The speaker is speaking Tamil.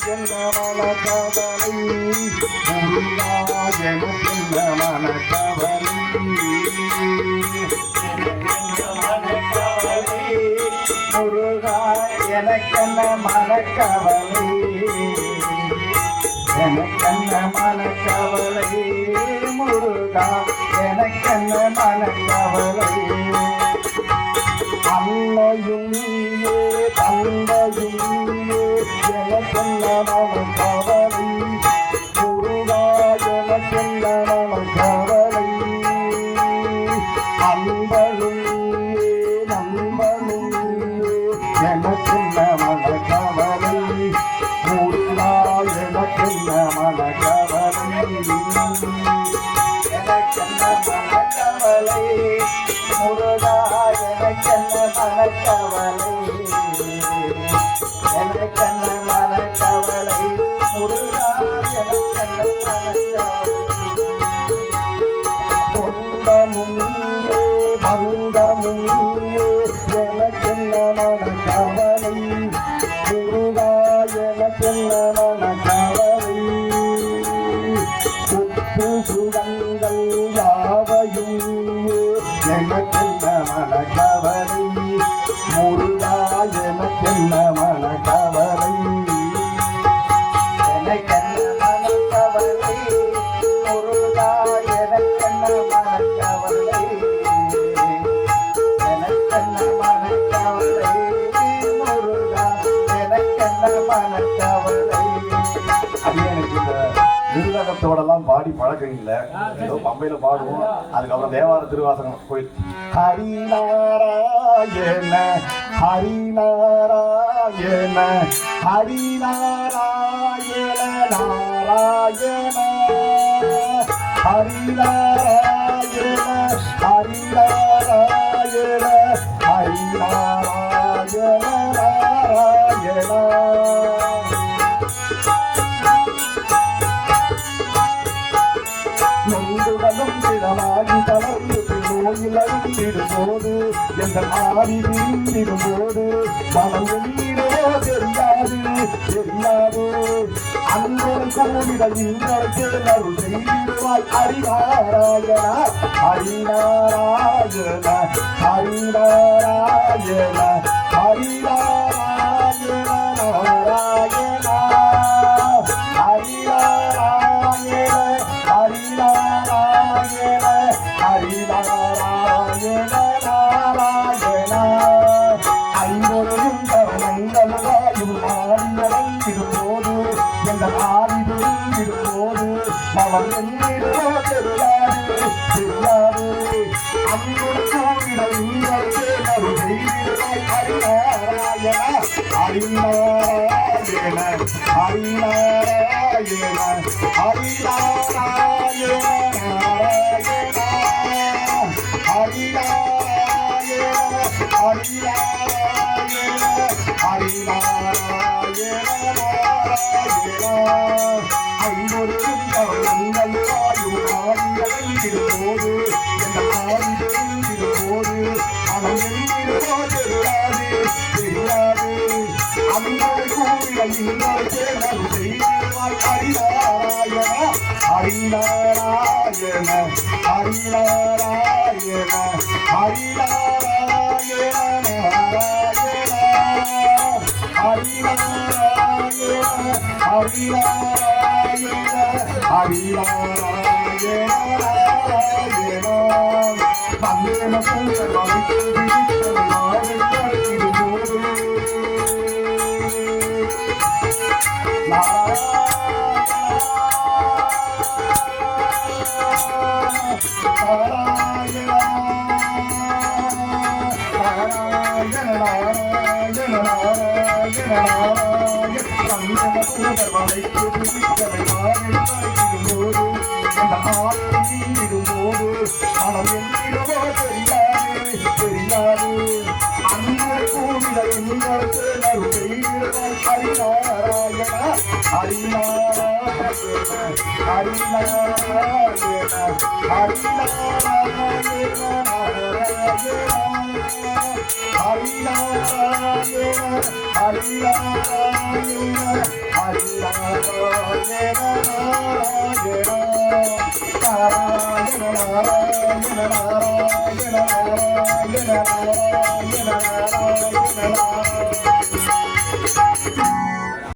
எனக்கென்ன மனக்கவலை முருகா எனக்கென்ன மனக்கவலை முருகா எனக்கென்ன மனக்கவலை எனக்கென்ன மனக்கவலை முருகா எனக்கென்ன மனக்கவலை அன்னையும் நீயே தந்தையும் நீயே எனக்கென்ன மனக்கவலை முருகா எனக்கென்ன மனக்கவலை அன்பனும் நீயே நண்பனும் நீயே எனக்கென்ன மனக்கவலை முருகா எனக்கென்ன மனக்கவலை எனக்கென்ன மனக்கவலை முருகா எனக்கென்ன மனக்கவலை எனக்கென்ன மனக்கவலை முருகா எனக்கென்ன மனக்கவலை சொந்தமும் நீயே பந்தமும் நீயே எனக்கென்ன மனக்கவலை முருகா எனக்கென்ன மனக்கவலை உப்பு சுகங்கள் யாவையும் நீயே எனக்கென்ன மனக்கவலை முருகா எனக்கென்ன மனக்கவலை எனக்கென்ன மனக்கவலை முருகா எனக்கென்ன மனக்கவலை எனக்கென்ன மனக்கவலை முருகா எனக்கென்ன மனக்கவலை அது எனக்கு இந்த நிர்வாகத்தோடலாம் பாடி பழக்கம் இல்லை. ஏதோ பம்பையில பாடுவோம். அதுக்கப்புறம் தேவார திருவாசகம் போயிட்டு ஹரிநாராயண ஹரிநாராயண ஹரிநாராயண நாராயண ஹரிநாராயண ஹரிநாராயண ஹரிநாராயண நாராயண நொந்துடலும் திடமாகி தளர்ந்து நோயில் அழிந்திடும்போது எந்த ஆடி விரிந்திடும்போது மனம் எண்ணிடோ தெரியாது தெரியாது அன்புடன் கூடிட இன்றைக்கு அருள் செய்திடுவாய் ஹரிநாராயண ஹரிநாராயண ஹரிநாராயண ஹரிநாராயண நாராயண ஹரிநாராயண ஹரிநாராயண ஹரிநாராயண நாராயண ஐம்பொருளும் தருணங்களாயும் ஆடியடங்கிடும்போது எந்த ஆதி புரிந்திடும்போது மனம் எண்ணிடோ தெரியாது தெரியாது அன்புடன் கூடிட இன்றைக்கு அருள் செய்திடுவாய் ஹரிநாராயண ஹரிநாராயண ஹரிநாராயண ஹரிநாராயண நாராயண ஹரிநாராயண ஹரிநாராயண ஹரிநாராயண நாராயண ஐம்பொருளும் தருணங்கள் வாயும் ஆடியடங்கிடும்போது எந்த ஆடி தெரிந்திடும்போது அவன் எண்ணிடோ தெரியாது தெரியாது அன்பை கூறிட இன்றைக்கே அருள் செய்திடுவாய் ஹரிநாராயண ஹரிநாராயண ஹரிநாராயண ஹரிநாராயண நாராயண ஹரிநாராயண ஹரிநாராயண ஹரிநாராயண நாராயண தந்தேன பூசல் வளைத்து விழித்தல் நாவில் கழித்திடும்போது தெரியாது தெரியாது அன்பு பூமித எங்களுக்கு நருகை ஹரிநாராயண ஹரிநாராயண ஹரிநாராயண Narayana